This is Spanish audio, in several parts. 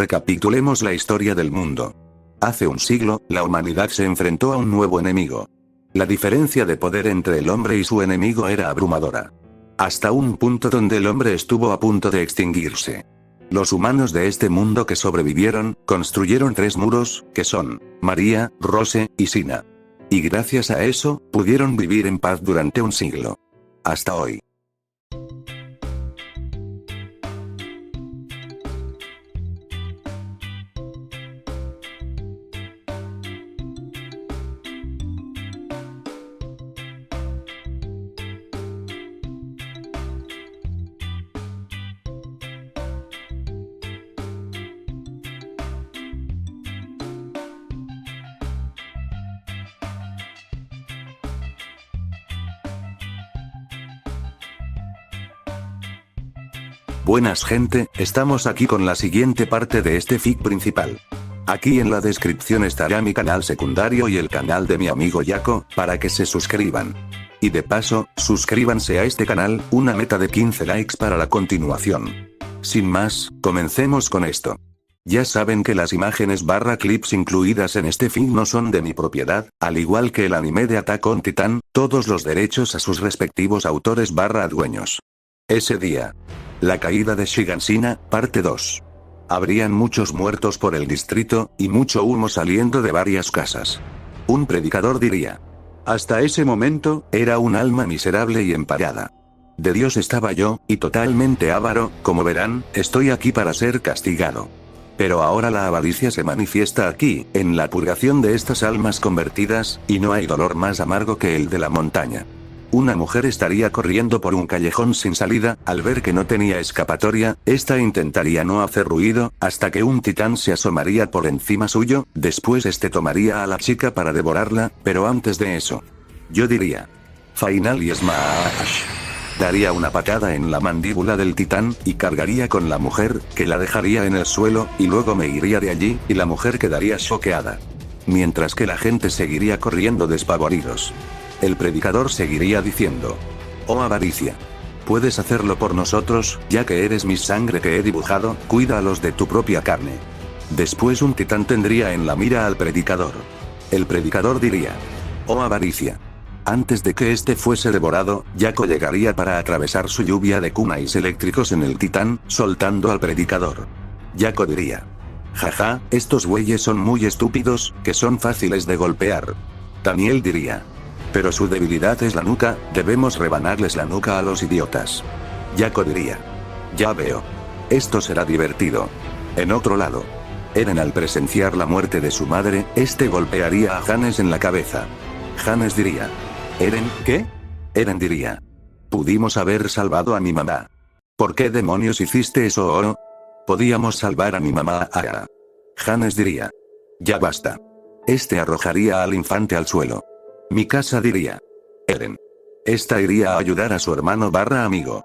Recapitulemos la historia del mundo. Hace un siglo, la humanidad se enfrentó a un nuevo enemigo. La diferencia de poder entre el hombre y su enemigo era abrumadora. Hasta un punto donde el hombre estuvo a punto de extinguirse. Los humanos de este mundo que sobrevivieron, construyeron 3 muros, que son María, Rose y Sina. Y gracias a eso, pudieron vivir en paz durante un siglo. Hasta hoy. Buenas gente, estamos aquí con la siguiente parte de este fic principal. Aquí en la descripción estará mi canal secundario y el canal de mi amigo Jaco, para que se suscriban. Y de paso, suscríbanse a este canal, una meta de 15 likes para la continuación. Sin más, comencemos con esto. Ya saben que las imágenes / clips incluidas en este fic no son de mi propiedad, al igual que el anime de Attack on Titan, todos los derechos a sus respectivos autores / dueños. Ese día. La caída de Shiganshina, parte 2. Habrían muchos muertos por el distrito, y mucho humo saliendo de varias casas. Un predicador diría. Hasta ese momento, era un alma miserable y emparada. De Dios estaba yo, y totalmente avaro, como verán, estoy aquí para ser castigado. Pero ahora la avaricia se manifiesta aquí, en la purgación de estas almas convertidas, y no hay dolor más amargo que el de la montaña. Una mujer estaría corriendo por un callejón sin salida, al ver que no tenía escapatoria, esta intentaría no hacer ruido, hasta que un titán se asomaría por encima suyo, después este tomaría a la chica para devorarla, pero antes de eso. Yo diría. Final y Smash. Daría una patada en la mandíbula del titán, y cargaría con la mujer, que la dejaría en el suelo, y luego me iría de allí, y la mujer quedaría choqueada. Mientras que la gente seguiría corriendo despavoridos. El predicador seguiría diciendo. Oh avaricia. Puedes hacerlo por nosotros, ya que eres mi sangre que he dibujado, cuida a los de tu propia carne. Después un titán tendría en la mira al predicador. El predicador diría. Oh avaricia. Antes de que este fuese devorado, Jaco llegaría para atravesar su lluvia de kunais eléctricos en el titán, soltando al predicador. Jaco diría. Jaja, estos güeyes son muy estúpidos, que son fáciles de golpear. Daniel diría. Pero su debilidad es la nuca, debemos rebanarles la nuca a los idiotas. Jaco diría. Ya veo. Esto será divertido. En otro lado. Eren al presenciar la muerte de su madre, este golpearía a Hannes en la cabeza. Hannes diría. ¿Eren qué? Eren diría. Pudimos haber salvado a mi mamá. ¿Por qué demonios hiciste eso, Oro? Podíamos salvar a mi mamá, Ara. Hannes diría. Ya basta. Este arrojaría al infante al suelo. Mikasa diría. Eren. Esta iría a ayudar a su hermano / amigo.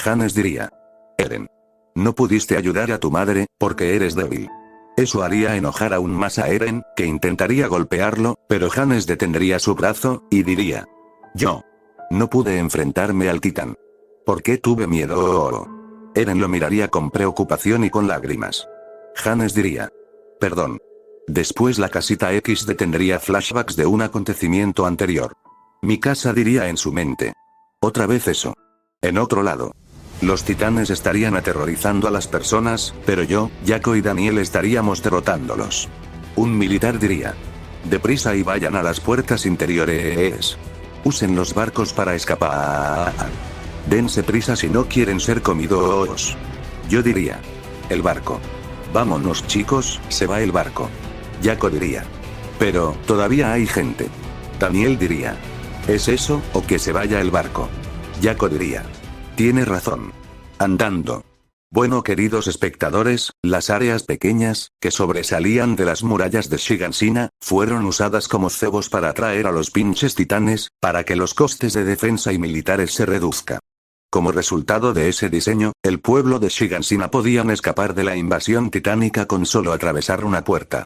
Hannes diría. Eren. No pudiste ayudar a tu madre, porque eres débil. Eso haría enojar aún más a Eren, que intentaría golpearlo, pero Hannes detendría su brazo, y diría. Yo. No pude enfrentarme al titán. ¿Por qué tuve miedo? Eren lo miraría con preocupación y con lágrimas. Hannes diría. Perdón. Después la casita X detendría flashbacks de un acontecimiento anterior. Mikasa diría en su mente. Otra vez eso. En otro lado. Los titanes estarían aterrorizando a las personas, pero yo, Jaco y Daniel estaríamos derrotándolos. Un militar diría. Deprisa y vayan a las puertas interiores. Usen los barcos para escapar. Dense prisa si no quieren ser comidos. Yo diría. El barco. Vámonos chicos, se va el barco. Jaco diría. Pero, todavía hay gente. Daniel diría. ¿Es eso, o que se vaya el barco? Jaco diría. Tiene razón. Andando. Bueno queridos espectadores, las áreas pequeñas, que sobresalían de las murallas de Shiganshina, fueron usadas como cebos para atraer a los pinches titanes, para que los costes de defensa y militares se reduzcan. Como resultado de ese diseño, el pueblo de Shiganshina podían escapar de la invasión titánica con solo atravesar una puerta.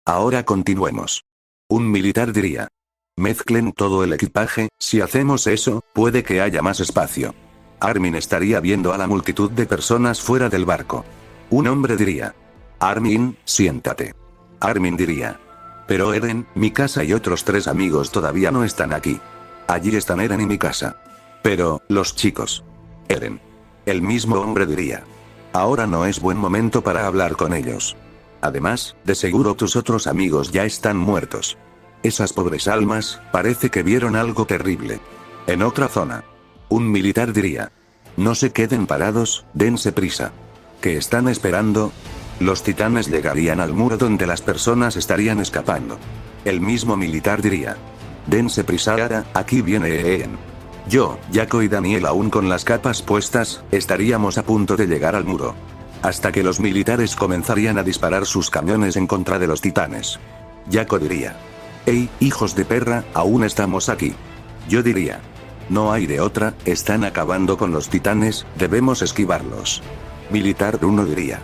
Ahora continuemos. Un militar diría. Mezclen todo el equipaje, si hacemos eso, puede que haya más espacio. Armin estaría viendo a la multitud de personas fuera del barco. Un hombre diría. Armin, siéntate. Armin diría. Pero Eren, mi casa y otros 3 amigos todavía no están aquí. Allí están Eren y mi casa. Pero, los chicos. Eren. El mismo hombre diría. Ahora no es buen momento para hablar con ellos. Además, de seguro tus otros amigos ya están muertos. Esas pobres almas, parece que vieron algo terrible. En otra zona. Un militar diría. No se queden parados, dense prisa. ¿Qué están esperando? Los titanes llegarían al muro donde las personas estarían escapando. El mismo militar diría. Dense prisa ahora, aquí viene Eren. Yo, Jaco y Daniel aún con las capas puestas, estaríamos a punto de llegar al muro. Hasta que los militares comenzarían a disparar sus cañones en contra de los titanes. Jaco diría. Hey, hijos de perra, aún estamos aquí. Yo diría. No hay de otra, están acabando con los titanes, debemos esquivarlos. Militar 1 diría.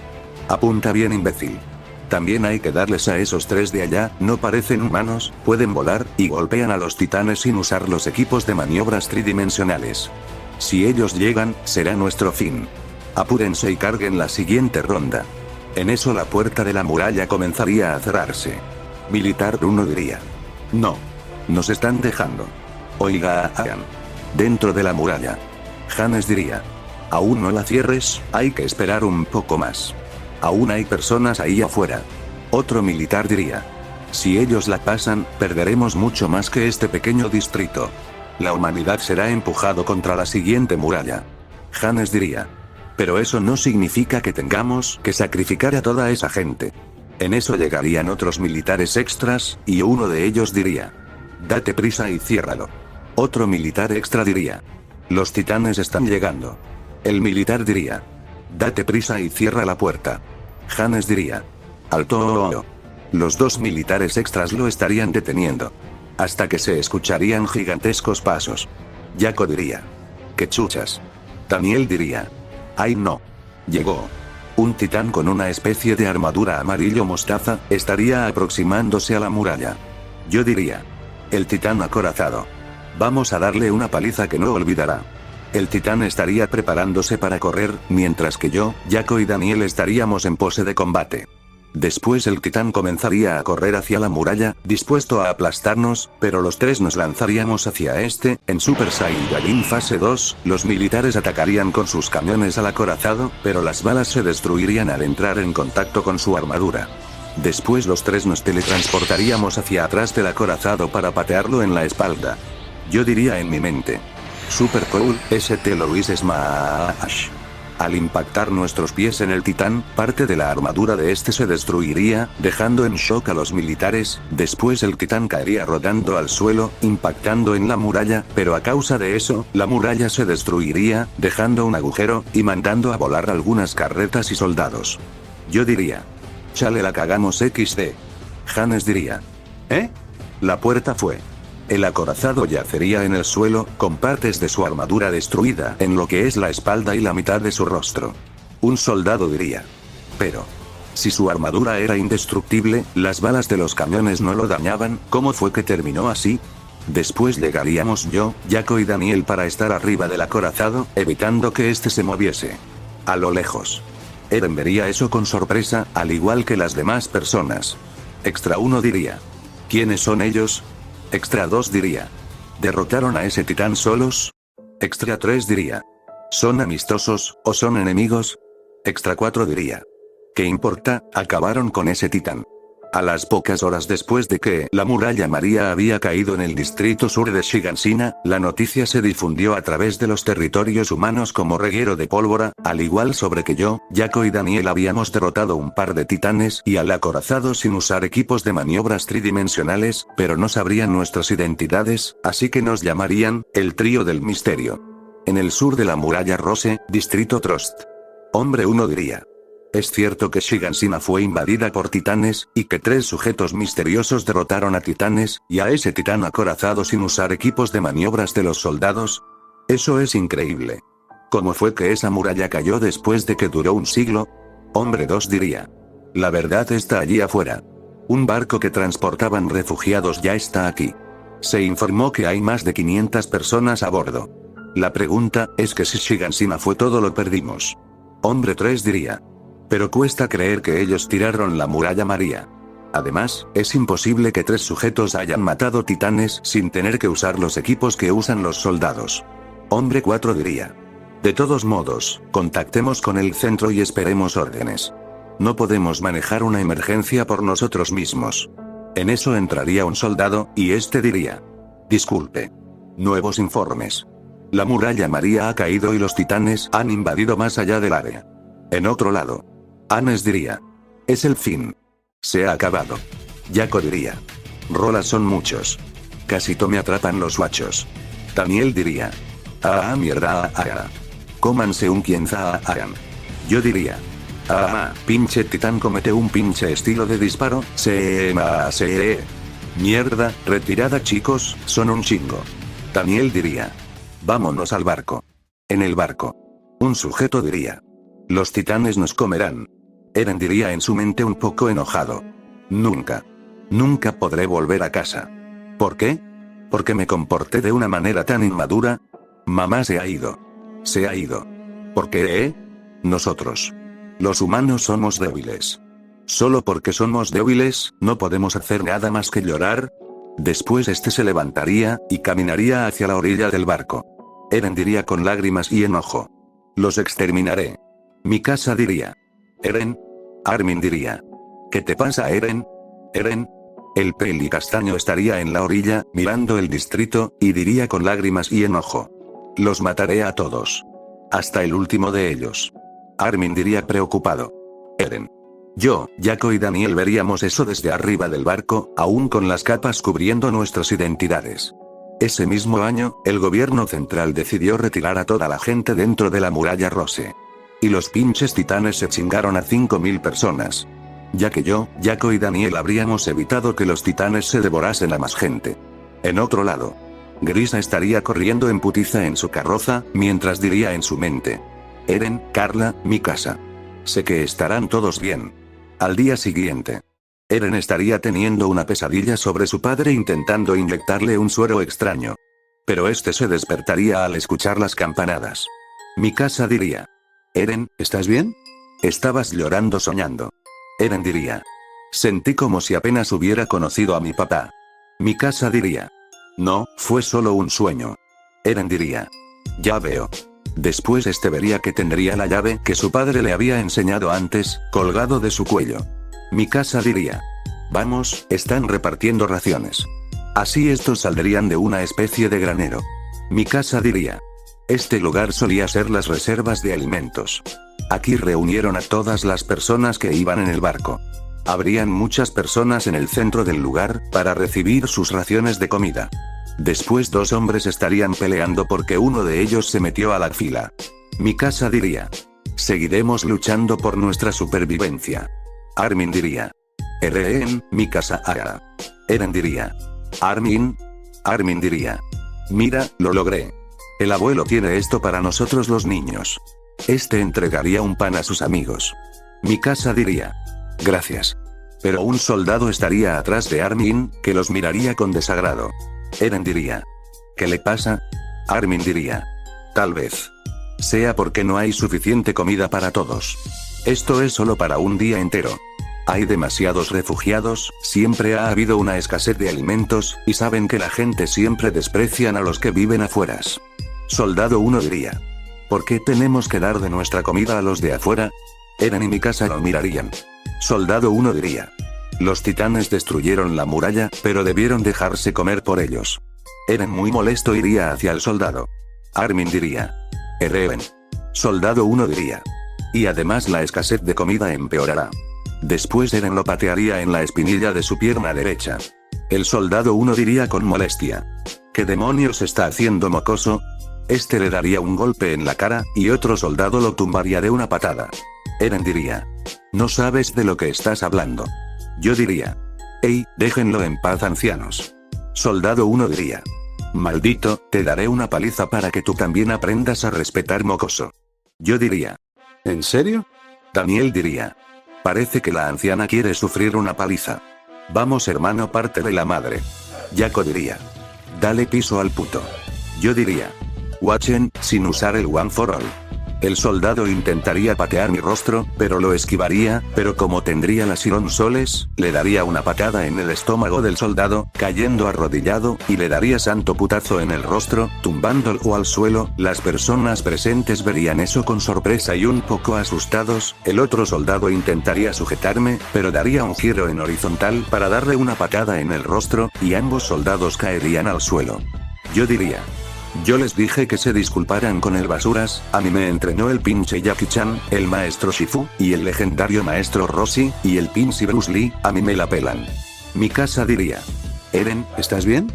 Apunta bien, imbécil. También hay que darles a esos 3 de allá, no parecen humanos, pueden volar, y golpean a los titanes sin usar los equipos de maniobras tridimensionales. Si ellos llegan, será nuestro fin. Apúrense y carguen la siguiente ronda. En eso la puerta de la muralla comenzaría a cerrarse. Militar 1 diría. No. Nos están dejando. Oiga, Aang. Dentro de la muralla. Hannes diría. Aún no la cierres, hay que esperar un poco más. Aún hay personas ahí afuera. Otro militar diría. Si ellos la pasan, perderemos mucho más que este pequeño distrito. La humanidad será empujado contra la siguiente muralla. Hannes diría. Pero eso no significa que tengamos que sacrificar a toda esa gente. En eso llegarían otros militares extras, y uno de ellos diría. Date prisa y ciérralo. Otro militar extra diría. Los titanes están llegando. El militar diría. Date prisa y cierra la puerta. Hannes diría. Alto. Los 2 militares extras lo estarían deteniendo. Hasta que se escucharían gigantescos pasos. Jaco diría. ¿Qué chuchas? Daniel diría. Ay no. Llegó. Un titán con una especie de armadura amarillo mostaza, estaría aproximándose a la muralla. Yo diría. El titán acorazado. Vamos a darle una paliza que no olvidará. El titán estaría preparándose para correr, mientras que yo, Jaco y Daniel estaríamos en pose de combate. Después el titán comenzaría a correr hacia la muralla, dispuesto a aplastarnos, pero los 3 nos lanzaríamos hacia este. En Super Saiyajin fase 2, los militares atacarían con sus cañones al acorazado, pero las balas se destruirían al entrar en contacto con su armadura. Después los 3 nos teletransportaríamos hacia atrás del acorazado para patearlo en la espalda. Yo diría en mi mente. Super cool, St. Louis Smash. Al impactar nuestros pies en el titán, parte de la armadura de este se destruiría, dejando en shock a los militares. Después el titán caería rodando al suelo, impactando en la muralla, pero a causa de eso, la muralla se destruiría, dejando un agujero, y mandando a volar algunas carretas y soldados. Yo diría. Chale, la cagamos XD. Hannes diría. ¿Eh? La puerta fue. El acorazado yacería en el suelo, con partes de su armadura destruida en lo que es la espalda y la mitad de su rostro. Un soldado diría. Pero. Si su armadura era indestructible, las balas de los cañones no lo dañaban, ¿cómo fue que terminó así? Después llegaríamos yo, Jaco y Daniel para estar arriba del acorazado, evitando que este se moviese. A lo lejos. Eren vería eso con sorpresa, al igual que las demás personas. Extra 1 diría. ¿Quiénes son ellos? Extra 2 diría. ¿Derrotaron a ese titán solos? Extra 3 diría. ¿Son amistosos, o son enemigos? Extra 4 diría. ¿Qué importa? Acabaron con ese titán. A las pocas horas después de que la muralla María había caído en el distrito sur de Shiganshina, la noticia se difundió a través de los territorios humanos como reguero de pólvora, al igual sobre que yo, Jaco y Daniel habíamos derrotado un par de titanes y al acorazado sin usar equipos de maniobras tridimensionales, pero no sabrían nuestras identidades, así que nos llamarían, el trío del misterio. En el sur de la muralla Rose, distrito Trost. Hombre 1 diría. Es cierto que Shiganshina fue invadida por titanes, y que 3 sujetos misteriosos derrotaron a titanes, y a ese titán acorazado sin usar equipos de maniobras de los soldados. Eso es increíble. ¿Cómo fue que esa muralla cayó después de que duró un siglo? Hombre 2 diría. La verdad está allí afuera. Un barco que transportaban refugiados ya está aquí. Se informó que hay más de 500 personas a bordo. La pregunta es que si Shiganshina fue todo lo perdimos. Hombre 3 diría. Pero cuesta creer que ellos tiraron la muralla María. Además, es imposible que 3 sujetos hayan matado titanes sin tener que usar los equipos que usan los soldados. Hombre 4 diría. De todos modos, contactemos con el centro y esperemos órdenes. No podemos manejar una emergencia por nosotros mismos. En eso entraría un soldado, y este diría. Disculpe. Nuevos informes. La muralla María ha caído y los titanes han invadido más allá del área. En otro lado. Anes diría. Es el fin. Se ha acabado. Jaco diría. Rolas son muchos. Casito me atrapan los guachos. Daniel diría. Mierda, Cómanse un quienza hagan. Yo diría. Pinche titán comete un pinche estilo de disparo, Mierda, retirada chicos, son un chingo. Daniel diría. Vámonos al barco. En el barco. Un sujeto diría. Los titanes nos comerán. Eren diría en su mente un poco enojado. Nunca podré volver a casa. ¿Por qué? Porque me comporté de una manera tan inmadura. Mamá se ha ido. ¿Por qué? Nosotros. Los humanos somos débiles. Solo porque somos débiles, no podemos hacer nada más que llorar. Después se levantaría, y caminaría hacia la orilla del barco. Eren diría con lágrimas y enojo. Los exterminaré. Mikasa diría. Eren. Armin diría. ¿Qué te pasa, Eren? Eren. El peli castaño estaría en la orilla, mirando el distrito, y diría con lágrimas y enojo. Los mataré a todos. Hasta el último de ellos. Armin diría preocupado. Eren. Yo, Jaco y Daniel veríamos eso desde arriba del barco, aún con las capas cubriendo nuestras identidades. Ese mismo año, el gobierno central decidió retirar a toda la gente dentro de la muralla Rose. Y los pinches titanes se chingaron a 5000 personas. Ya que yo, Jaco y Daniel habríamos evitado que los titanes se devorasen a más gente. En otro lado. Grisa estaría corriendo en putiza en su carroza, mientras diría en su mente. Eren, Carla, Mikasa. Sé que estarán todos bien. Al día siguiente. Eren estaría teniendo una pesadilla sobre su padre intentando inyectarle un suero extraño. Pero se despertaría al escuchar las campanadas. Mikasa diría. Eren, ¿estás bien? Estabas llorando soñando. Eren diría. Sentí como si apenas hubiera conocido a mi papá. Mikasa diría. No, fue solo un sueño. Eren diría. Ya veo. Después vería que tendría la llave que su padre le había enseñado antes, colgado de su cuello. Mikasa diría. Vamos, están repartiendo raciones. Así estos saldrían de una especie de granero. Mikasa diría. Este lugar solía ser las reservas de alimentos. Aquí reunieron a todas las personas que iban en el barco. Habrían muchas personas en el centro del lugar, para recibir sus raciones de comida. Después 2 hombres estarían peleando porque uno de ellos se metió a la fila. Mikasa diría. Seguiremos luchando por nuestra supervivencia. Armin diría. Eren, Mikasa haga. Eren diría. Armin diría. Mira, lo logré. El abuelo tiene esto para nosotros los niños. Entregaría un pan a sus amigos. Mikasa diría. Gracias. Pero un soldado estaría atrás de Armin, que los miraría con desagrado. Eren diría. ¿Qué le pasa? Armin diría. Tal vez. Sea porque no hay suficiente comida para todos. Esto es solo para un día entero. Hay demasiados refugiados, siempre ha habido una escasez de alimentos, y saben que la gente siempre desprecian a los que viven afueras. Soldado 1 diría. ¿Por qué tenemos que dar de nuestra comida a los de afuera? Eren y Mikasa lo mirarían. Soldado 1 diría. Los titanes destruyeron la muralla, pero debieron dejarse comer por ellos. Eren muy molesto iría hacia el soldado. Armin diría. Eren. Soldado 1 diría. Y además la escasez de comida empeorará. Después Eren lo patearía en la espinilla de su pierna derecha. El soldado 1 diría con molestia. ¿Qué demonios está haciendo mocoso? Le daría un golpe en la cara, y otro soldado lo tumbaría de una patada. Eren diría. No sabes de lo que estás hablando. Yo diría. Ey, déjenlo en paz, ancianos. Soldado 1 diría. Maldito, te daré una paliza para que tú también aprendas a respetar, mocoso. Yo diría. ¿En serio? Daniel diría. Parece que la anciana quiere sufrir una paliza. Vamos, hermano, pártele la madre. Jaco diría. Dale piso al puto. Yo diría. Watchen, sin usar el One for All. El soldado intentaría patear mi rostro, pero lo esquivaría, pero como tendría las Iron Soles, le daría una patada en el estómago del soldado, cayendo arrodillado, y le daría santo putazo en el rostro, tumbándolo al suelo. Las personas presentes verían eso con sorpresa y un poco asustados. El otro soldado intentaría sujetarme, pero daría un giro en horizontal para darle una patada en el rostro, y ambos soldados caerían al suelo. Yo diría: yo les dije que se disculparan con el basuras, a mí me entrenó el pinche Jackie Chan, el maestro Shifu, y el legendario maestro Roshi, y el pinche Bruce Lee, a mí me la pelan. Mikasa diría: Eren, ¿estás bien?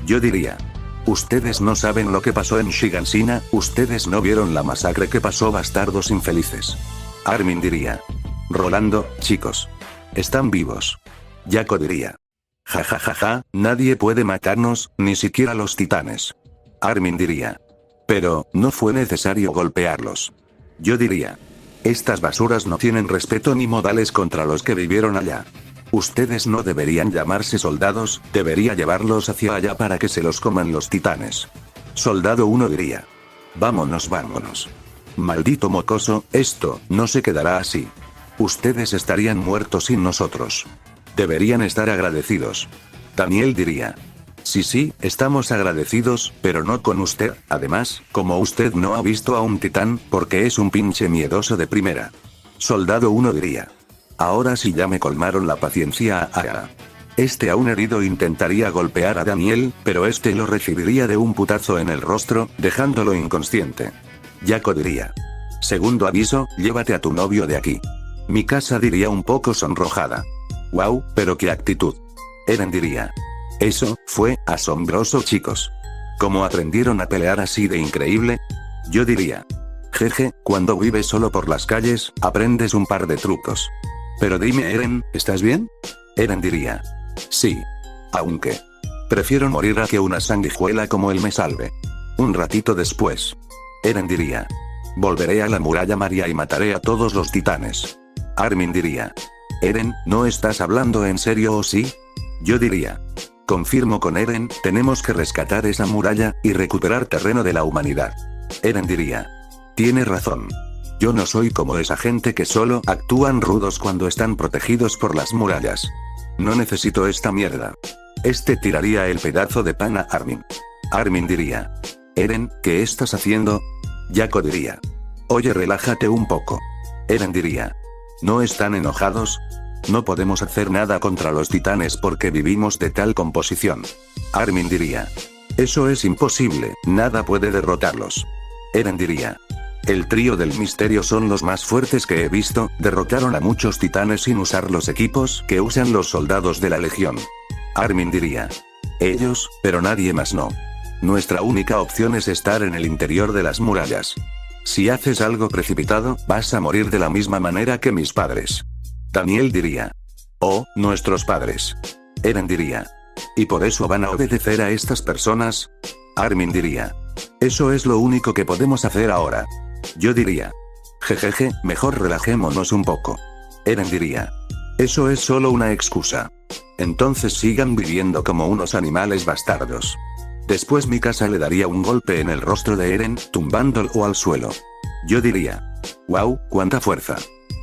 Yo diría: ustedes no saben lo que pasó en Shiganshina, ustedes no vieron la masacre que pasó, bastardos infelices. Armin diría: Rolando, chicos. Están vivos. Yako diría: ja ja ja ja, nadie puede matarnos, ni siquiera los titanes. Armin diría: pero, no fue necesario golpearlos. Yo diría: estas basuras no tienen respeto ni modales contra los que vivieron allá. Ustedes no deberían llamarse soldados, debería llevarlos hacia allá para que se los coman los titanes. Soldado 1 diría: vámonos, vámonos. Maldito mocoso, esto no se quedará así. Ustedes estarían muertos sin nosotros. Deberían estar agradecidos. Daniel diría: sí, estamos agradecidos, pero no con usted. Además, como usted no ha visto a un titán, porque es un pinche miedoso de primera. Soldado 1 diría: ahora sí ya me colmaron la paciencia. Este aún herido intentaría golpear a Daniel, pero este lo recibiría de un putazo en el rostro, dejándolo inconsciente. Yako diría: segundo aviso, llévate a tu novio de aquí. Mikasa diría un poco sonrojada: wow, pero qué actitud. Eren diría: eso fue asombroso, chicos. ¿Cómo aprendieron a pelear así de increíble? Yo diría: jeje, cuando vives solo por las calles, aprendes un par de trucos. Pero dime, Eren, ¿estás bien? Eren diría: sí. Aunque prefiero morir a que una sanguijuela como él me salve. Un ratito después, Eren diría: volveré a la muralla Maria y mataré a todos los titanes. Armin diría: Eren, ¿no estás hablando en serio o sí? Yo diría: confirmo con Eren, tenemos que rescatar esa muralla, y recuperar terreno de la humanidad. Eren diría: tiene razón. Yo no soy como esa gente que solo actúan rudos cuando están protegidos por las murallas. No necesito esta mierda. Este tiraría el pedazo de pan a Armin. Armin diría: Eren, ¿qué estás haciendo? Yako diría: oye, relájate un poco. Eren diría: ¿no están enojados? No podemos hacer nada contra los titanes porque vivimos de tal composición. Armin diría: eso es imposible, nada puede derrotarlos. Eren diría: el trío del misterio son los más fuertes que he visto, derrotaron a muchos titanes sin usar los equipos que usan los soldados de la legión. Armin diría: ellos, pero nadie más no. Nuestra única opción es estar en el interior de las murallas. Si haces algo precipitado, vas a morir de la misma manera que mis padres. Daniel diría: oh, nuestros padres. Eren diría: ¿y por eso van a obedecer a estas personas? Armin diría: eso es lo único que podemos hacer ahora. Yo diría: jejeje, mejor relajémonos un poco. Eren diría: eso es solo una excusa. Entonces sigan viviendo como unos animales bastardos. Después Mikasa le daría un golpe en el rostro de Eren, tumbándolo al suelo. Yo diría: wow, cuánta fuerza.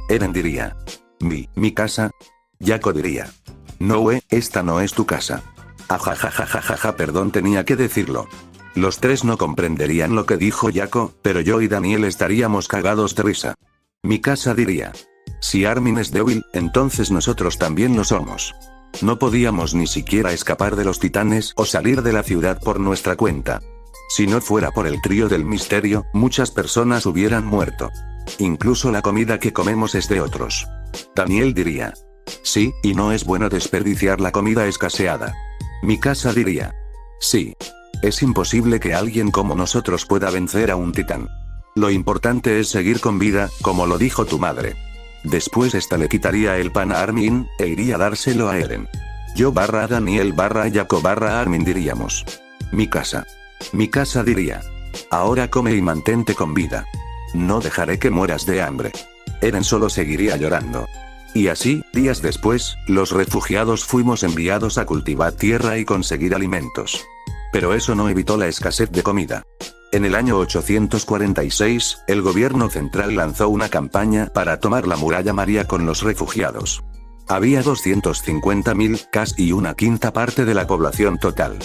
Eren diría: mi casa. Yako diría: no, esta no es tu casa. Ajajajajaja, perdón, tenía que decirlo. Los tres no comprenderían lo que dijo Yako, pero yo y Daniel estaríamos cagados de risa. Mikasa diría: si Armin es débil, entonces nosotros también lo somos. No podíamos ni siquiera escapar de los titanes o salir de la ciudad por nuestra cuenta. Si no fuera por el trío del misterio, muchas personas hubieran muerto. Incluso la comida que comemos es de otros. Daniel diría: sí, y no es bueno desperdiciar la comida escaseada. Mikasa diría: sí. Es imposible que alguien como nosotros pueda vencer a un titán. Lo importante es seguir con vida, como lo dijo tu madre. Después esta le quitaría el pan a Armin, e iría a dárselo a Eren. Yo barra Daniel barra Yako barra Armin diríamos: Mikasa. Mikasa diría: ahora come y mantente con vida. No dejaré que mueras de hambre. Eren solo seguiría llorando. Y así, días después, los refugiados fuimos enviados a cultivar tierra y conseguir alimentos. Pero eso no evitó la escasez de comida. En el año 846, el gobierno central lanzó una campaña para tomar la muralla María con los refugiados. Había 250.000, casi una quinta parte de la población total.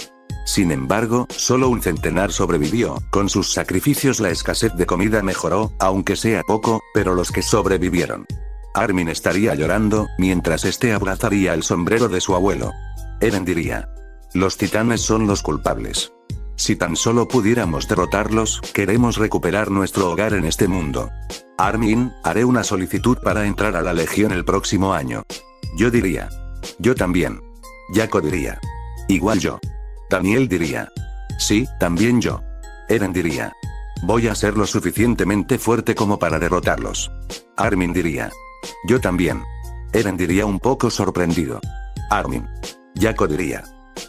Sin embargo, solo un centenar sobrevivió. Con sus sacrificios la escasez de comida mejoró, aunque sea poco, pero los que sobrevivieron. Armin estaría llorando, mientras este abrazaría el sombrero de su abuelo. Eren diría: los titanes son los culpables. Si tan solo pudiéramos derrotarlos, queremos recuperar nuestro hogar en este mundo. Armin, haré una solicitud para entrar a la Legión el próximo año. Yo diría: yo también. Jaco diría: igual yo. Daniel diría: sí, también yo. Eren diría: voy a ser lo suficientemente fuerte como para derrotarlos. Armin diría: yo también. Eren diría un poco sorprendido: Armin. Jaco diría: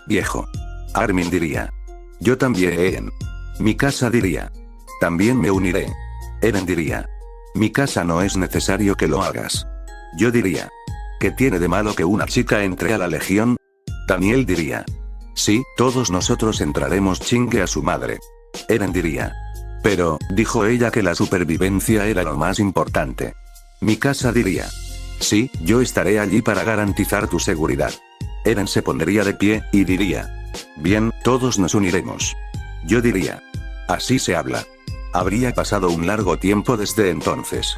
viejo. Armin diría: yo también. Mikasa diría: también me uniré. Eren diría: Mikasa, no es necesario que lo hagas. Yo diría: ¿qué tiene de malo que una chica entre a la Legión? Daniel diría: sí, todos nosotros entraremos, chingue a su madre. Eren diría: pero, dijo ella que la supervivencia era lo más importante. Mikasa diría: sí, yo estaré allí para garantizar tu seguridad. Eren se pondría de pie, y diría: bien, todos nos uniremos. Yo diría: así se habla. Habría pasado un largo tiempo desde entonces.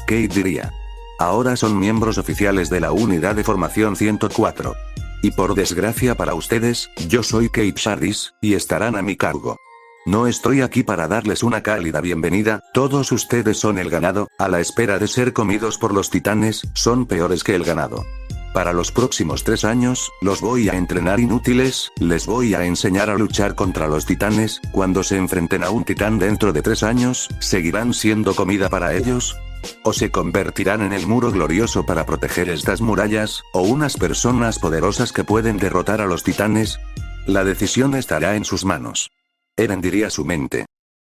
Kate diría: ahora son miembros oficiales de la unidad de formación 104. Y por desgracia para ustedes, yo soy Kate Shardis, y estarán a mi cargo. No estoy aquí para darles una cálida bienvenida, todos ustedes son el ganado, a la espera de ser comidos por los titanes, son peores que el ganado. Para los próximos 3 años, los voy a entrenar inútiles, les voy a enseñar a luchar contra los titanes. Cuando se enfrenten a un titán dentro de 3 años, ¿seguirán siendo comida para ellos? ¿O se convertirán en el muro glorioso para proteger estas murallas, o unas personas poderosas que pueden derrotar a los titanes? La decisión estará en sus manos. Eren diría a su mente: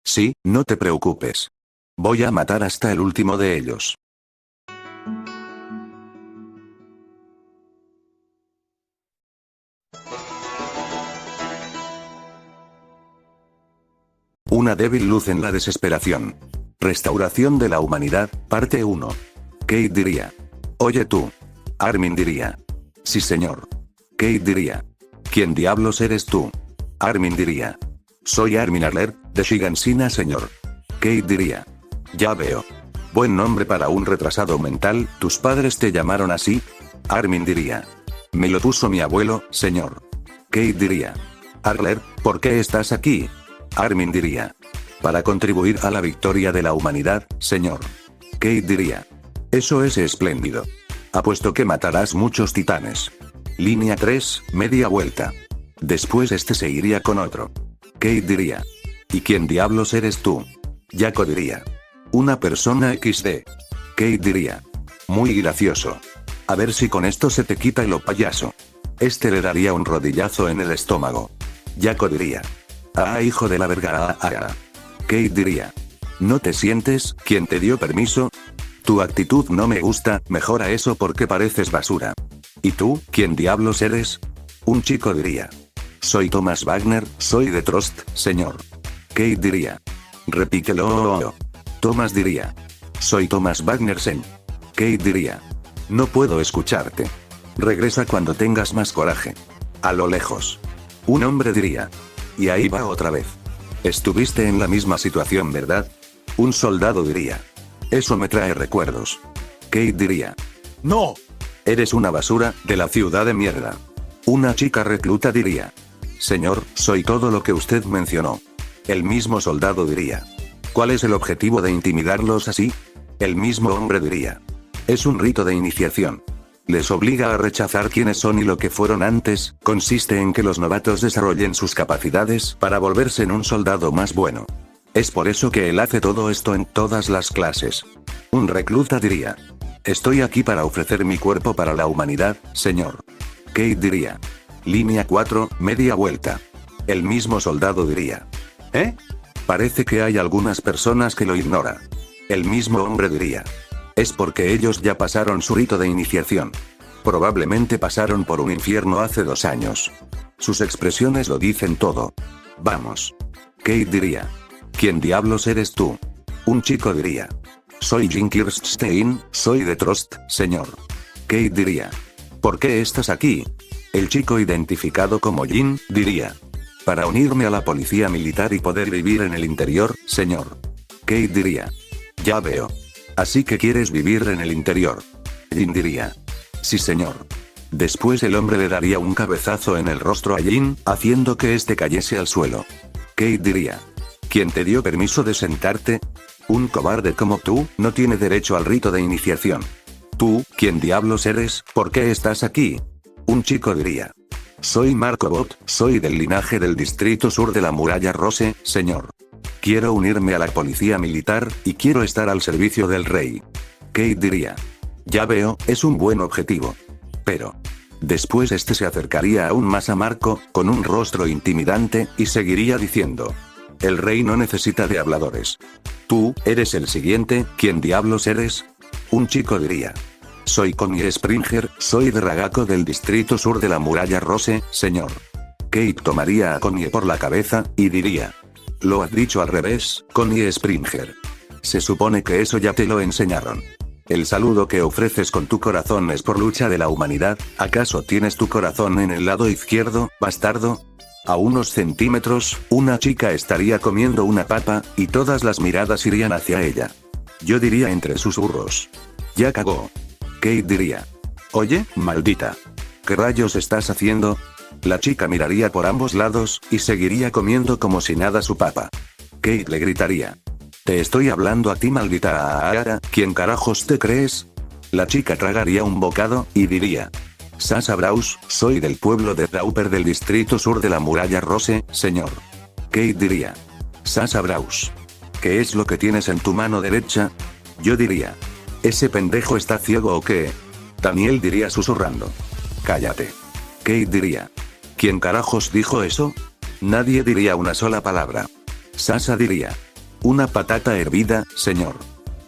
sí, no te preocupes. Voy a matar hasta el último de ellos. Una débil luz en la desesperación. Restauración de la humanidad, parte 1. Kate diría: oye tú. Armin diría: sí señor. Kate diría: ¿quién diablos eres tú? Armin diría: soy Armin Alert, de Shiganshina señor. Kate diría: ya veo. Buen nombre para un retrasado mental, ¿tus padres te llamaron así? Armin diría: me lo puso mi abuelo, señor. Kate diría: Arler, ¿por qué estás aquí? Armin diría: para contribuir a la victoria de la humanidad, señor. Kate diría: eso es espléndido. Apuesto que matarás muchos titanes. Línea 3, media vuelta. Después este se iría con otro. Kate diría: ¿y quién diablos eres tú? Jaco diría: una persona XD. Kate diría: muy gracioso. A ver si con esto se te quita lo payaso. Este le daría un rodillazo en el estómago. Jaco diría: ah, hijo de la verga. Kate diría: ¿no te sientes? ¿Quién te dio permiso? Tu actitud no me gusta, mejora eso porque pareces basura. ¿Y tú, quién diablos eres? Un chico diría: soy Thomas Wagner, soy de Trost, señor. Kate diría: repítelo. Thomas diría: soy Thomas Wagner sen. Kate diría: no puedo escucharte. Regresa cuando tengas más coraje. A lo lejos. Un hombre diría: y ahí va otra vez. Estuviste en la misma situación, ¿verdad? Un soldado diría: eso me trae recuerdos. Kate diría: no. Eres una basura, de la ciudad de mierda. Una chica recluta diría: señor, soy todo lo que usted mencionó. El mismo soldado diría: ¿cuál es el objetivo de intimidarlos así? El mismo hombre diría: es un rito de iniciación. Les obliga a rechazar quiénes son y lo que fueron antes, consiste en que los novatos desarrollen sus capacidades para volverse en un soldado más bueno. Es por eso que él hace todo esto en todas las clases. Un recluta diría: estoy aquí para ofrecer mi cuerpo para la humanidad, señor. Kate diría: línea 4, media vuelta. El mismo soldado diría: ¿eh? Parece que hay algunas personas que lo ignoran. El mismo hombre diría: es porque ellos ya pasaron su rito de iniciación. Probablemente pasaron por un infierno hace 2 años. Sus expresiones lo dicen todo. Vamos. Kate diría: ¿Quién diablos eres tú? Un chico diría. Soy Jim Kirstein, soy de Trost, señor. Kate diría. ¿Por qué estás aquí? El chico identificado como Jim, diría. Para unirme a la policía militar y poder vivir en el interior, señor. Kate diría. Ya veo. Así que quieres vivir en el interior. Jim diría. Sí, señor. Después el hombre le daría un cabezazo en el rostro a Jim, haciendo que este cayese al suelo. Kate diría. ¿Quién te dio permiso de sentarte? Un cobarde como tú, no tiene derecho al rito de iniciación. Tú, ¿quién diablos eres? ¿Por qué estás aquí? Un chico diría. Soy Marco Bot, soy del linaje del distrito sur de la muralla Rose, señor. Quiero unirme a la policía militar, y quiero estar al servicio del rey. Kate diría. Ya veo, es un buen objetivo. Pero. Después este se acercaría aún más a Marco, con un rostro intimidante, y seguiría diciendo. El rey no necesita de habladores. Tú, eres el siguiente, ¿quién diablos eres? Un chico diría. Soy Connie Springer, soy de Ragaco del distrito sur de la muralla Rose, señor. Kate tomaría a Connie por la cabeza, y diría. Lo has dicho al revés, Connie Springer. Se supone que eso ya te lo enseñaron. El saludo que ofreces con tu corazón es por lucha de la humanidad, ¿acaso tienes tu corazón en el lado izquierdo, bastardo? A unos centímetros, una chica estaría comiendo una papa, y todas las miradas irían hacia ella. Yo diría entre susurros. Ya cagó. Kate diría. Oye, maldita. ¿Qué rayos estás haciendo? La chica miraría por ambos lados, y seguiría comiendo como si nada su papa. Kate le gritaría. Te estoy hablando a ti, maldita Aara, ¿quién carajos te crees? La chica tragaría un bocado, y diría. Sasha Browse, soy del pueblo de Dauper del distrito sur de la muralla Rose, señor. Kate diría. Sasha Browse. ¿Qué es lo que tienes en tu mano derecha? Yo diría. ¿Ese pendejo está ciego o qué? Daniel diría susurrando. Cállate. Kate diría. ¿Quién carajos dijo eso? Nadie diría una sola palabra. Sasha diría. Una patata hervida, señor.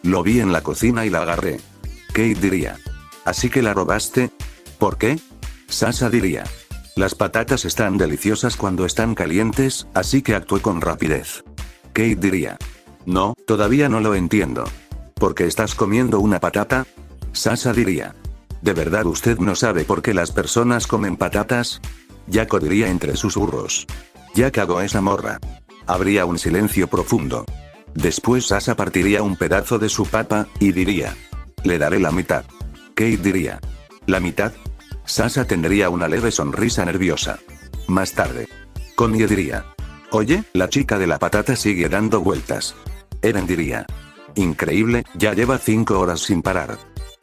Lo vi en la cocina y la agarré. Kate diría. ¿Así que la robaste? ¿Por qué? Sasha diría. Las patatas están deliciosas cuando están calientes, así que actué con rapidez. Kate diría. No, todavía no lo entiendo. ¿Por qué estás comiendo una patata? Sasha diría. ¿De verdad usted no sabe por qué las personas comen patatas? Jaco diría entre susurros. Ya cagó esa morra. Habría un silencio profundo. Después Sasha partiría un pedazo de su papa, y diría. Le daré la mitad. Kate diría. ¿La mitad? Sasha tendría una leve sonrisa nerviosa. Más tarde. Connie diría. Oye, la chica de la patata sigue dando vueltas. Eren diría. Increíble, ya lleva 5 horas sin parar.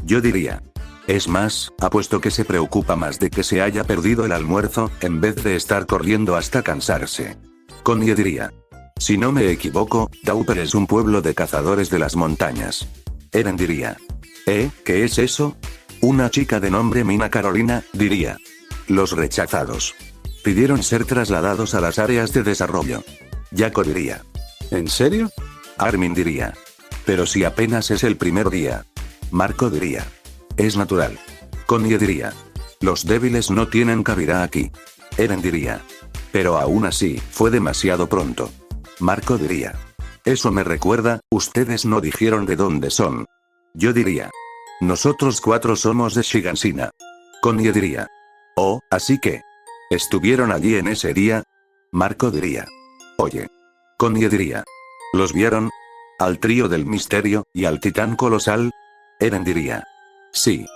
Yo diría. Es más, apuesto que se preocupa más de que se haya perdido el almuerzo, en vez de estar corriendo hasta cansarse. Connie diría. Si no me equivoco, Dauper es un pueblo de cazadores de las montañas. Eren diría. ¿Qué es eso? Una chica de nombre Mina Carolina, diría. Los rechazados. Pidieron ser trasladados a las áreas de desarrollo. Jaco diría. ¿En serio? Armin diría. Pero si apenas es el primer día. Marco diría. Es natural. Connie diría. Los débiles no tienen cabida aquí. Eren diría. Pero aún así, fue demasiado pronto. Marco diría. Eso me recuerda, ustedes no dijeron de dónde son. Yo diría. Nosotros 4 somos de Shigansina. Connie diría. Oh, así que. ¿Estuvieron allí en ese día? Marco diría. Oye. Connie diría. ¿Los vieron? ¿Al trío del misterio, y al titán colosal? Eren diría. Sí.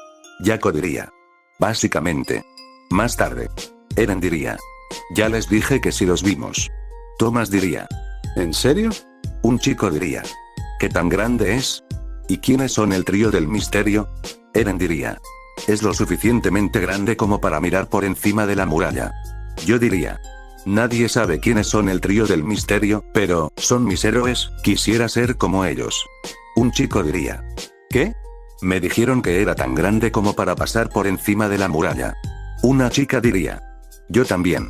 Jaco diría. Básicamente. Más tarde. Eren diría. Ya les dije que sí los vimos. Thomas diría. ¿En serio? Un chico diría. ¿Qué tan grande es? ¿Y quiénes son el trío del misterio? Eren diría. Es lo suficientemente grande como para mirar por encima de la muralla. Yo diría. Nadie sabe quiénes son el trío del misterio, pero, son mis héroes, quisiera ser como ellos. Un chico diría. ¿Qué? Me dijeron que era tan grande como para pasar por encima de la muralla. Una chica diría. Yo también.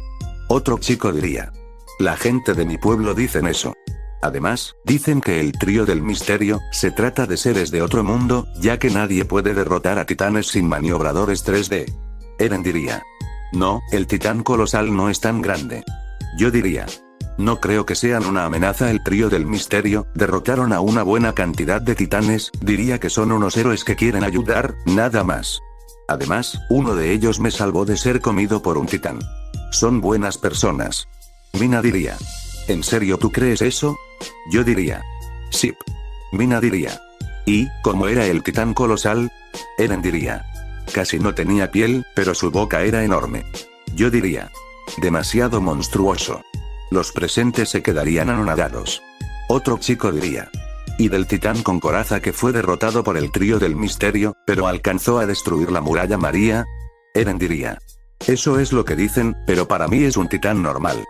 Otro chico diría. La gente de mi pueblo dicen eso. Además, dicen que el trío del misterio, se trata de seres de otro mundo, ya que nadie puede derrotar a titanes sin maniobradores 3D. Eren diría. No, el titán colosal no es tan grande. Yo diría. No creo que sean una amenaza. El trío del misterio derrotaron a una buena cantidad de titanes, diría que son unos héroes que quieren ayudar, nada más. Además, uno de ellos me salvó de ser comido por un titán. Son buenas personas. Mina diría. ¿En serio tú crees eso? Yo diría. Sí. Mina diría. ¿Y cómo era el titán colosal? Eren diría. Casi no tenía piel, pero su boca era enorme. Yo diría. Demasiado monstruoso. Los presentes se quedarían anonadados. Otro chico diría. Y del titán con coraza que fue derrotado por el trío del misterio, pero alcanzó a destruir la muralla María. Eren diría. Eso es lo que dicen, pero para mí es un titán normal.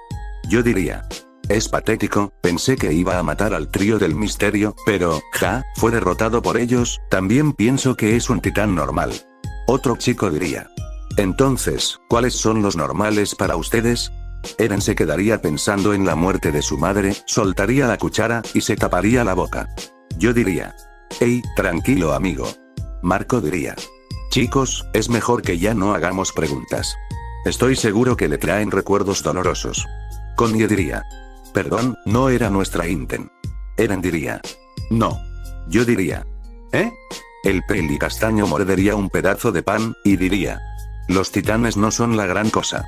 Yo diría. Es patético, pensé que iba a matar al trío del misterio, pero, fue derrotado por ellos, también pienso que es un titán normal. Otro chico diría. Entonces, ¿cuáles son los normales para ustedes? Eren se quedaría pensando en la muerte de su madre, soltaría la cuchara, y se taparía la boca. Yo diría. Hey, tranquilo amigo. Marco diría. Chicos, es mejor que ya no hagamos preguntas. Estoy seguro que le traen recuerdos dolorosos. Connie diría. Perdón, no era nuestra inten. Eren diría. No. Yo diría. ¿Eh? El peli castaño mordería un pedazo de pan, y diría. Los titanes no son la gran cosa.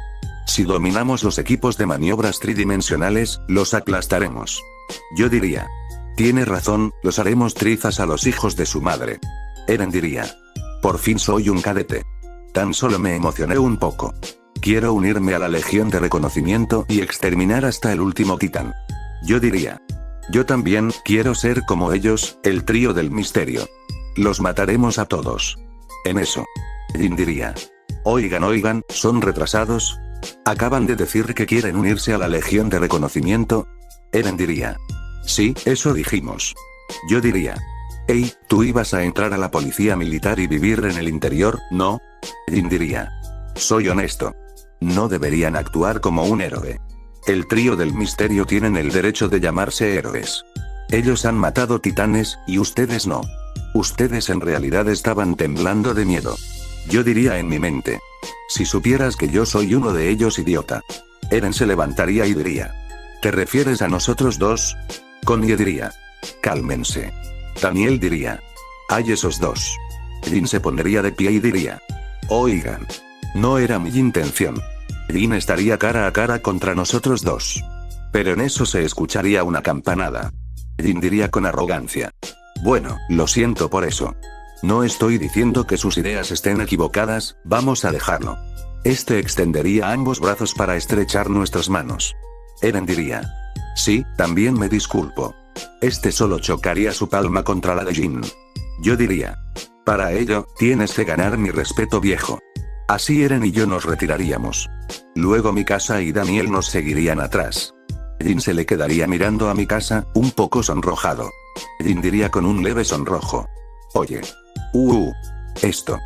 Si dominamos los equipos de maniobras tridimensionales, los aplastaremos. Yo diría. Tiene razón, los haremos trizas a los hijos de su madre. Eren diría. Por fin soy un cadete. Tan solo me emocioné un poco. Quiero unirme a la Legión de Reconocimiento y exterminar hasta el último titán. Yo diría. Yo también quiero ser como ellos, el trío del misterio. Los mataremos a todos. En eso. Jin diría. Oigan, ¿son retrasados? ¿Acaban de decir que quieren unirse a la Legión de Reconocimiento? Eren diría. Sí, eso dijimos. Yo diría. Hey, tú ibas a entrar a la policía militar y vivir en el interior, ¿no? Jin diría. Soy honesto. No deberían actuar como un héroe. El trío del misterio tienen el derecho de llamarse héroes. Ellos han matado titanes, y ustedes no. Ustedes en realidad estaban temblando de miedo. Yo diría en mi mente. Si supieras que yo soy uno de ellos, idiota. Eren se levantaría y diría. ¿Te refieres a nosotros dos? Connie diría. Cálmense. Daniel diría. Hay esos dos. Jin se pondría de pie y diría. Oigan. No era mi intención. Jin estaría cara a cara contra nosotros dos. Pero en eso se escucharía una campanada. Jin diría con arrogancia. Bueno, lo siento por eso. No estoy diciendo que sus ideas estén equivocadas, vamos a dejarlo. Este extendería ambos brazos para estrechar nuestras manos. Eren diría. Sí, también me disculpo. Este solo chocaría su palma contra la de Jin. Yo diría. Para ello, tienes que ganar mi respeto, viejo. Así Eren y yo nos retiraríamos. Luego Mikasa y Daniel nos seguirían atrás. Jin se le quedaría mirando a Mikasa, un poco sonrojado. Jin diría con un leve sonrojo. Oye. Esto.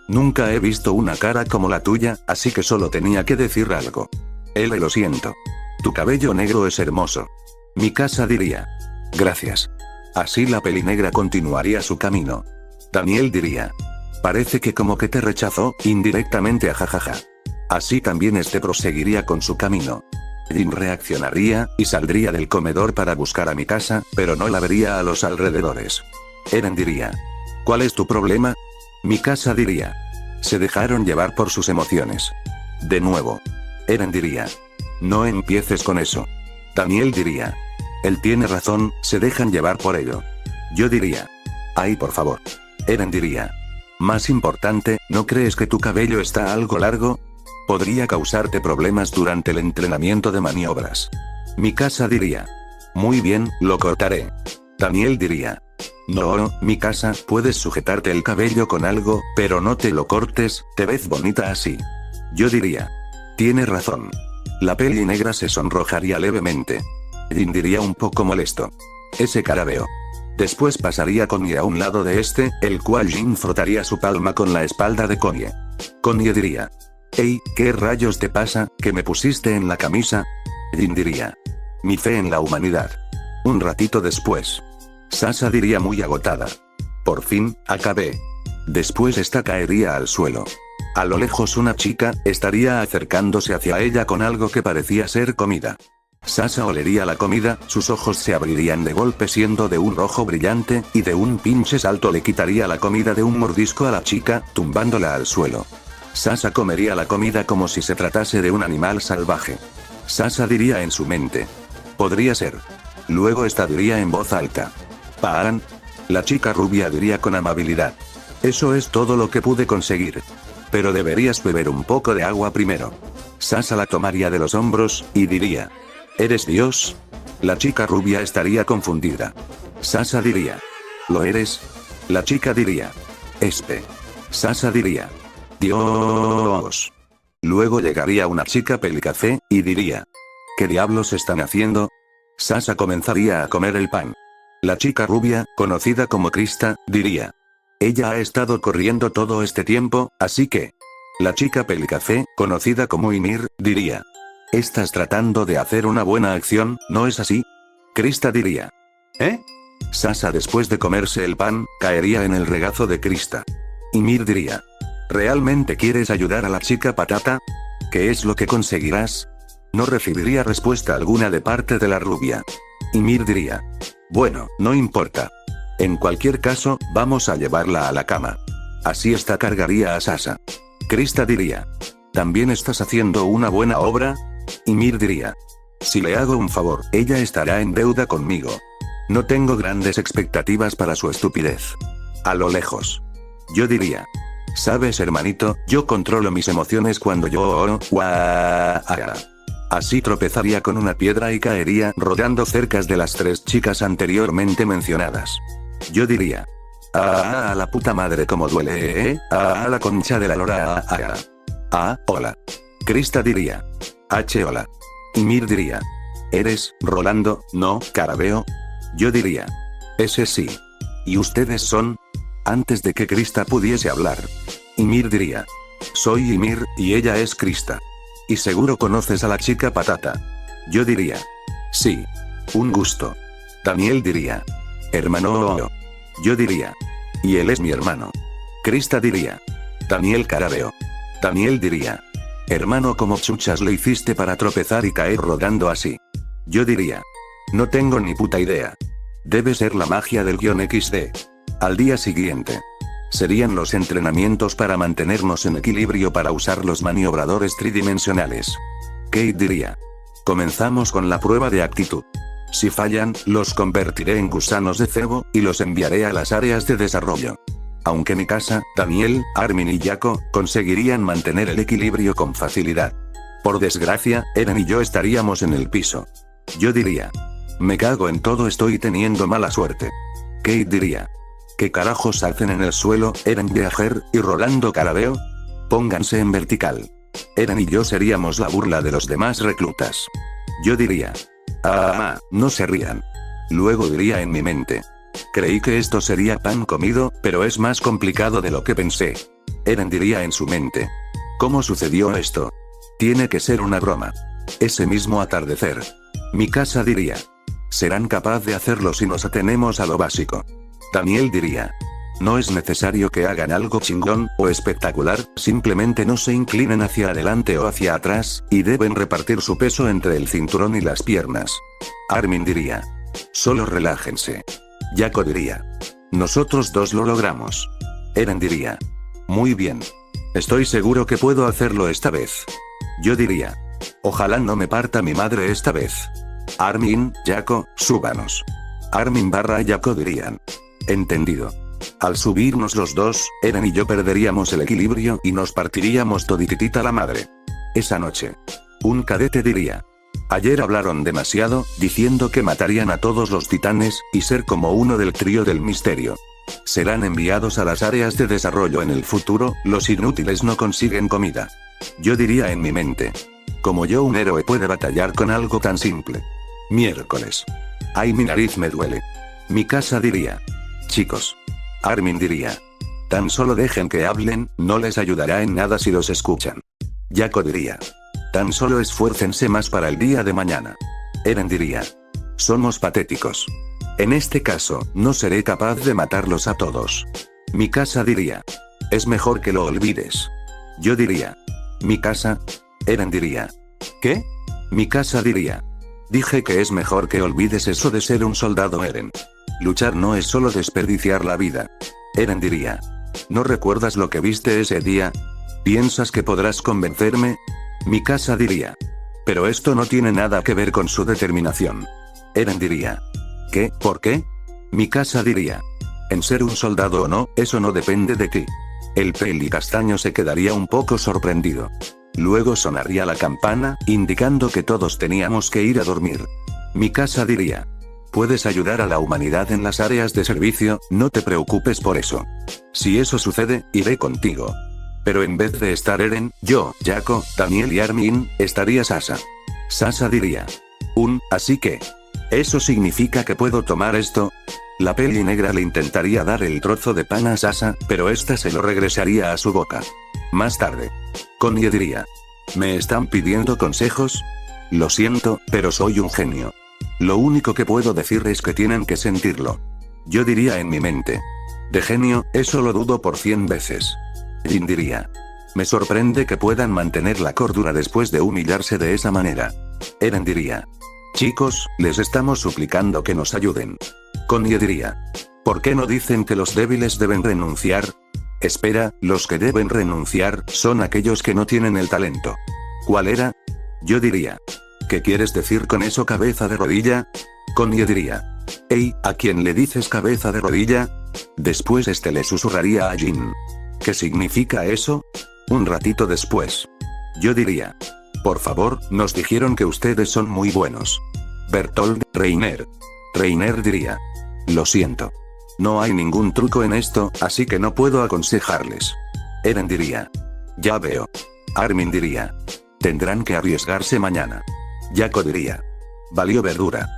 Nunca he visto una cara como la tuya, así que solo tenía que decir algo. Lo siento. Tu cabello negro es hermoso. Mikasa diría. Gracias. Así la pelinegra continuaría su camino. Daniel diría. Parece que como que te rechazó, indirectamente, ajajaja. Así también este proseguiría con su camino. Jin reaccionaría, y saldría del comedor para buscar a Mikasa, pero no la vería a los alrededores. Eren diría. ¿Cuál es tu problema? Mikasa diría. Se dejaron llevar por sus emociones. De nuevo. Eren diría. No empieces con eso. Daniel diría. Él tiene razón, se dejan llevar por ello. Yo diría. Ay, por favor. Eren diría. Más importante, ¿no crees que tu cabello está algo largo? Podría causarte problemas durante el entrenamiento de maniobras. Mikasa diría. Muy bien, lo cortaré. Daniel diría. No, Mikasa, puedes sujetarte el cabello con algo, pero no te lo cortes, te ves bonita así. Yo diría. Tiene razón. La peli negra se sonrojaría levemente. Jin diría un poco molesto. Ese carabeo. Después pasaría Connie a un lado de este, el cual Jin frotaría su palma con la espalda de Connie. Connie diría. Hey, ¿qué rayos te pasa, que me pusiste en la camisa? Jin diría. Mi fe en la humanidad. Un ratito después. Sasa diría muy agotada. Por fin, acabé. Después esta caería al suelo. A lo lejos una chica, estaría acercándose hacia ella con algo que parecía ser comida. Sasha olería la comida, sus ojos se abrirían de golpe siendo de un rojo brillante, y de un pinche salto le quitaría la comida de un mordisco a la chica, tumbándola al suelo. Sasha comería la comida como si se tratase de un animal salvaje. Sasha diría en su mente. Podría ser. Luego esta diría en voz alta. Paan. La chica rubia diría con amabilidad. Eso es todo lo que pude conseguir. Pero deberías beber un poco de agua primero. Sasha la tomaría de los hombros, y diría. ¿Eres Dios? La chica rubia estaría confundida. Sasha diría. ¿Lo eres? La chica diría. Sasha diría. Dios. Luego llegaría una chica pelicafé, y diría. ¿Qué diablos están haciendo? Sasha comenzaría a comer el pan. La chica rubia, conocida como Krista, diría. Ella ha estado corriendo todo este tiempo, así que... La chica pelicafé, conocida como Ymir, diría. Estás tratando de hacer una buena acción, ¿no es así? Krista diría. ¿Eh? Sasha después de comerse el pan, caería en el regazo de Krista. Ymir diría. ¿Realmente quieres ayudar a la chica patata? ¿Qué es lo que conseguirás? No recibiría respuesta alguna de parte de la rubia. Ymir diría. Bueno, no importa. En cualquier caso, vamos a llevarla a la cama. Así esta cargaría a Sasha. Krista diría. ¿También estás haciendo una buena obra? Ymir diría. Si le hago un favor, ella estará en deuda conmigo. No tengo grandes expectativas para su estupidez. A lo lejos. Yo diría. ¿Sabes, hermanito? Yo controlo mis emociones cuando yo... Así tropezaría con una piedra y caería rodando cerca de las 3 chicas anteriormente mencionadas. Yo diría. A la puta madre como duele, ¿eh? A la concha de la lora. Hola. Krista diría. Hola. Ymir diría. ¿Eres, Rolando, no, Carabeo? Yo diría. Ese sí. ¿Y ustedes son? Antes de que Krista pudiese hablar. Ymir diría. Soy Ymir, y ella es Krista. Y seguro conoces a la chica patata. Yo diría. Sí. Un gusto. Daniel diría. Hermano. Yo diría. Y él es mi hermano. Krista diría. Daniel Carabeo. Daniel diría. Hermano, ¿cómo chuchas lo hiciste para tropezar y caer rodando así? Yo diría. No tengo ni puta idea. Debe ser la magia del guión XD. Al día siguiente. Serían los entrenamientos para mantenernos en equilibrio para usar los maniobradores tridimensionales. Kate diría. Comenzamos con la prueba de actitud. Si fallan, los convertiré en gusanos de cebo, y los enviaré a las áreas de desarrollo. Aunque Mikasa, Daniel, Armin y Yako, conseguirían mantener el equilibrio con facilidad. Por desgracia, Eren y yo estaríamos en el piso. Yo diría. Me cago en todo, estoy teniendo mala suerte. Kate diría. ¿Qué carajos hacen en el suelo, Eren Viajer, y Rolando Carabeo? Pónganse en vertical. Eren y yo seríamos la burla de los demás reclutas. Yo diría. No se rían. Luego diría en mi mente. Creí que esto sería pan comido, pero es más complicado de lo que pensé. Eren diría en su mente. ¿Cómo sucedió esto? Tiene que ser una broma. Ese mismo atardecer. Mikasa diría. Serán capaz de hacerlo si nos atenemos a lo básico. Daniel diría. No es necesario que hagan algo chingón, o espectacular, simplemente no se inclinen hacia adelante o hacia atrás, y deben repartir su peso entre el cinturón y las piernas. Armin diría. Solo relájense. Yako diría. Nosotros dos lo logramos. Eren diría. Muy bien. Estoy seguro que puedo hacerlo esta vez. Yo diría. Ojalá no me parta mi madre esta vez. Armin, Yako, súbanos. Armin / Yako dirían. Entendido. Al subirnos los dos, Eren y yo perderíamos el equilibrio y nos partiríamos todititita la madre. Esa noche. Un cadete diría. Ayer hablaron demasiado, diciendo que matarían a todos los titanes, y ser como uno del trío del misterio. Serán enviados a las áreas de desarrollo en el futuro, los inútiles no consiguen comida. Yo diría en mi mente. Como yo, un héroe puede batallar con algo tan simple. Miércoles. Ay, mi nariz me duele. Mikasa diría. Chicos. Armin diría. Tan solo dejen que hablen, no les ayudará en nada si los escuchan. Yako diría. Tan solo esfuércense más para el día de mañana. Eren diría. Somos patéticos. En este caso, no seré capaz de matarlos a todos. Mikasa diría. Es mejor que lo olvides. Yo diría. Mikasa. Eren diría. ¿Qué? Mikasa diría. Dije que es mejor que olvides eso de ser un soldado, Eren. Luchar no es solo desperdiciar la vida. Eren diría. ¿No recuerdas lo que viste ese día? ¿Piensas que podrás convencerme? Mikasa diría. Pero esto no tiene nada que ver con su determinación. Eren diría. ¿Qué? ¿Por qué? Mikasa diría. En ser un soldado o no, eso no depende de ti. El pelicastaño se quedaría un poco sorprendido. Luego sonaría la campana, indicando que todos teníamos que ir a dormir. Mikasa diría. Puedes ayudar a la humanidad en las áreas de servicio, no te preocupes por eso. Si eso sucede, iré contigo. Pero en vez de estar Eren, yo, Yako, Daniel y Armin, estaría Sasa. Sasa diría. Así que. ¿Eso significa que puedo tomar esto? La peli negra le intentaría dar el trozo de pan a Sasa, pero esta se lo regresaría a su boca. Más tarde. Konie diría. ¿Me están pidiendo consejos? Lo siento, pero soy un genio. Lo único que puedo decir es que tienen que sentirlo. Yo diría en mi mente. De genio, eso lo dudo por 100 veces. Jin diría. Me sorprende que puedan mantener la cordura después de humillarse de esa manera. Eren diría. Chicos, les estamos suplicando que nos ayuden. Konie diría. ¿Por qué no dicen que los débiles deben renunciar? Espera, los que deben renunciar son aquellos que no tienen el talento. ¿Cuál era? Yo diría. ¿Qué quieres decir con eso, cabeza de rodilla? Konie diría. Hey, ¿a quién le dices cabeza de rodilla? Después le susurraría a Jin. ¿Qué significa eso? Un ratito después. Yo diría. Por favor, nos dijeron que ustedes son muy buenos. Bertold, Reiner. Reiner diría. Lo siento. No hay ningún truco en esto, así que no puedo aconsejarles. Eren diría. Ya veo. Armin diría. Tendrán que arriesgarse mañana. Yako diría. Valió verdura.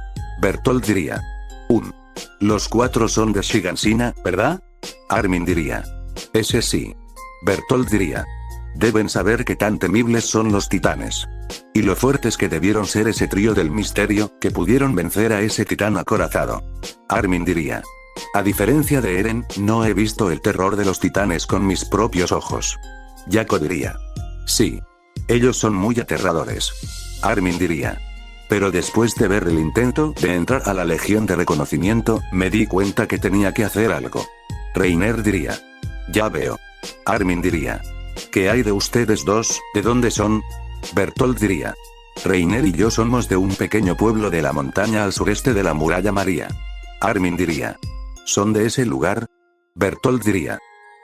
Bertold diría. Los 4 son de Shiganshina, ¿verdad? Armin diría. Ese sí. Bertold diría. Deben saber qué tan temibles son los titanes. Y lo fuertes que debieron ser ese trío del misterio, que pudieron vencer a ese titán acorazado. Armin diría. A diferencia de Eren, no he visto el terror de los titanes con mis propios ojos. Yako diría. Sí. Ellos son muy aterradores. Armin diría. Pero después de ver el intento de entrar a la Legión de Reconocimiento, me di cuenta que tenía que hacer algo. Reiner diría. Ya veo. Armin diría. ¿Qué hay de ustedes dos? ¿De dónde son? Bertold diría. Reiner y yo somos de un pequeño pueblo de la montaña al sureste de la Muralla María. Armin diría. ¿Son de ese lugar? Bertold diría.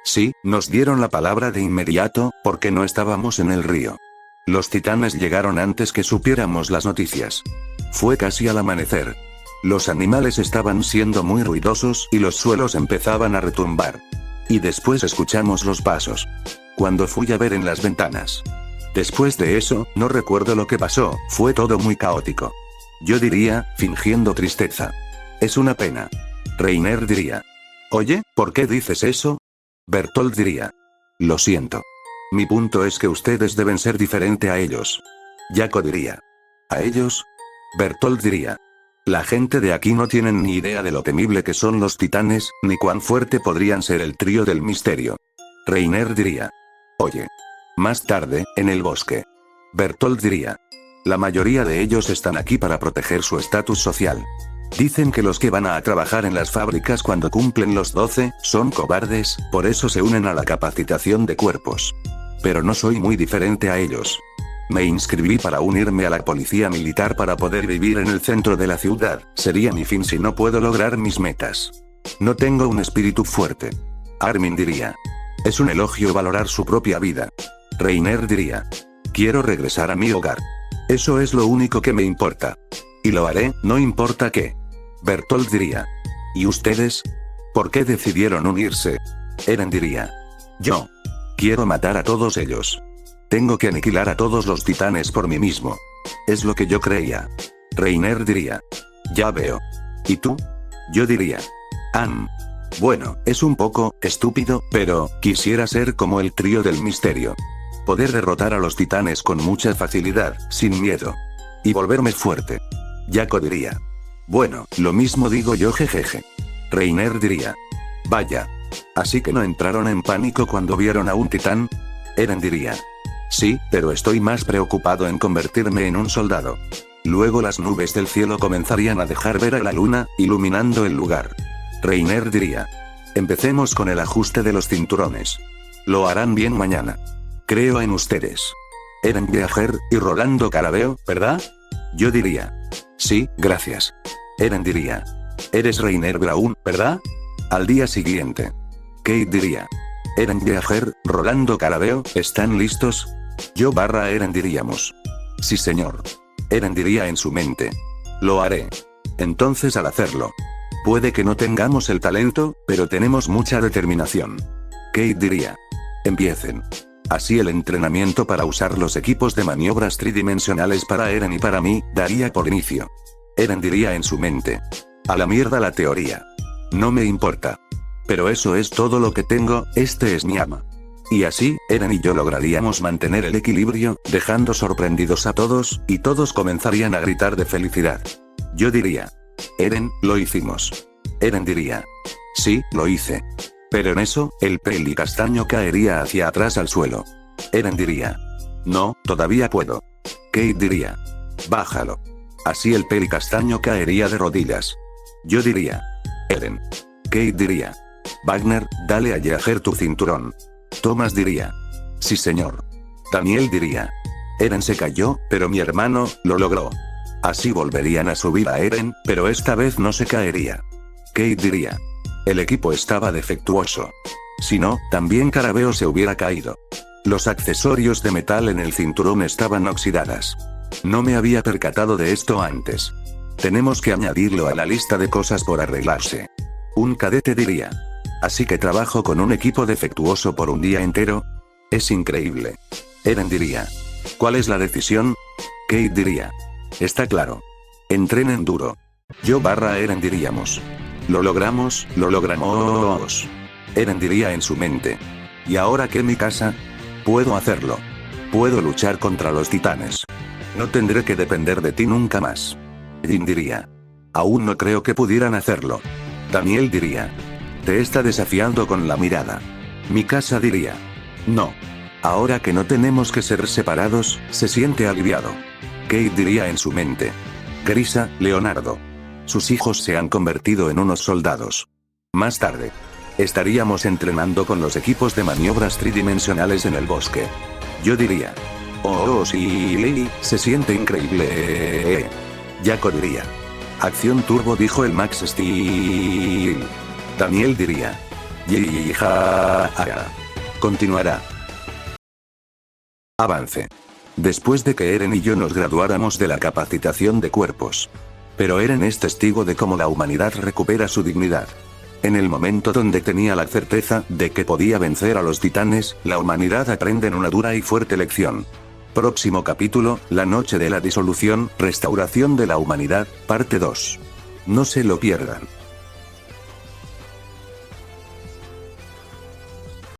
Sí, nos dieron la palabra de inmediato, porque no estábamos en el río. Los titanes llegaron antes que supiéramos las noticias. Fue casi al amanecer. Los animales estaban siendo muy ruidosos y los suelos empezaban a retumbar. Y después escuchamos los pasos. Cuando fui a ver en las ventanas. Después de eso, no recuerdo lo que pasó, fue todo muy caótico. Yo diría, fingiendo tristeza. Es una pena. Reiner diría. Oye, ¿por qué dices eso? Bertold diría. Lo siento. Mi punto es que ustedes deben ser diferente a ellos. Yako diría. ¿A ellos? Bertold diría. La gente de aquí no tienen ni idea de lo temible que son los titanes, ni cuán fuerte podrían ser el trío del misterio. Reiner diría. Oye. Más tarde, en el bosque. Bertold diría. La mayoría de ellos están aquí para proteger su estatus social. Dicen que los que van a trabajar en las fábricas cuando cumplen los 12, son cobardes, por eso se unen a la capacitación de cuerpos. Pero no soy muy diferente a ellos. Me inscribí para unirme a la policía militar para poder vivir en el centro de la ciudad, sería mi fin si no puedo lograr mis metas. No tengo un espíritu fuerte. Armin diría. Es un elogio valorar su propia vida. Reiner diría. Quiero regresar a mi hogar. Eso es lo único que me importa. Y lo haré, no importa qué. Bertold diría. ¿Y ustedes? ¿Por qué decidieron unirse? Eren diría. Yo. Quiero matar a todos ellos. Tengo que aniquilar a todos los titanes por mí mismo. Es lo que yo creía. Reiner diría. Ya veo. ¿Y tú? Yo diría. Bueno, es un poco estúpido, pero quisiera ser como el trío del misterio. Poder derrotar a los titanes con mucha facilidad, sin miedo. Y volverme fuerte. Yako diría. Bueno, lo mismo digo yo, jejeje. Reiner diría. Vaya. ¿Así que no entraron en pánico cuando vieron a un titán? Eren diría. Sí, pero estoy más preocupado en convertirme en un soldado. Luego las nubes del cielo comenzarían a dejar ver a la luna, iluminando el lugar. Reiner diría: empecemos con el ajuste de los cinturones. Lo harán bien mañana. Creo en ustedes. Eren Yeager y Rolando Carabeo, ¿verdad? Yo diría: sí, gracias. Eren diría: eres Reiner Braun, ¿verdad? Al día siguiente. Kate diría: Eren Yeager, Rolando Carabeo, ¿están listos? Yo / Eren diríamos: sí señor. Eren diría en su mente: lo haré. Entonces al hacerlo, puede que no tengamos el talento, pero tenemos mucha determinación. Kate diría: empiecen. Así el entrenamiento para usar los equipos de maniobras tridimensionales para Eren y para mí, daría por inicio. Eren diría en su mente: a la mierda la teoría. No me importa. Pero eso es todo lo que tengo, este es mi ama. Y así, Eren y yo lograríamos mantener el equilibrio, dejando sorprendidos a todos, y todos comenzarían a gritar de felicidad. Yo diría: Eren, lo hicimos. Eren diría: sí, lo hice. Pero en eso, el peli castaño caería hacia atrás al suelo. Eren diría: no, todavía puedo. Kate diría: bájalo. Así el peli castaño caería de rodillas. Yo diría: Eren. Kate diría: Wagner, dale a Yeager tu cinturón. Thomas diría: sí señor. Daniel diría: Eren se cayó, pero mi hermano, lo logró. Así volverían a subir a Eren, pero esta vez no se caería. Kate diría: el equipo estaba defectuoso. Si no, también Carabeo se hubiera caído. Los accesorios de metal en el cinturón estaban oxidadas. No me había percatado de esto antes. Tenemos que añadirlo a la lista de cosas por arreglarse. Un cadete diría: así que trabajo con un equipo defectuoso por un día entero. Es increíble. Eren diría: ¿cuál es la decisión? Kate diría: está claro. Entrenen duro. Yo / Eren diríamos: lo logramos, lo logramos. Eren diría en su mente: ¿y ahora qué, mi casa? Puedo hacerlo. Puedo luchar contra los titanes. No tendré que depender de ti nunca más. Jin diría: aún no creo que pudieran hacerlo. Daniel diría: te está desafiando con la mirada. Mikasa diría: no. Ahora que no tenemos que ser separados, se siente aliviado. Kate diría en su mente: Grisa, Leonardo. Sus hijos se han convertido en unos soldados. Más tarde, estaríamos entrenando con los equipos de maniobras tridimensionales en el bosque. Yo diría: oh sí, se siente increíble. Jaco diría: acción turbo, dijo el Max Steel. Daniel diría: ja. Continuará. Avance. Después de que Eren y yo nos graduáramos de la capacitación de cuerpos. Pero Eren es testigo de cómo la humanidad recupera su dignidad. En el momento donde tenía la certeza de que podía vencer a los titanes, la humanidad aprende en una dura y fuerte lección. Próximo capítulo: la noche de la disolución, restauración de la humanidad, parte 2. No se lo pierdan.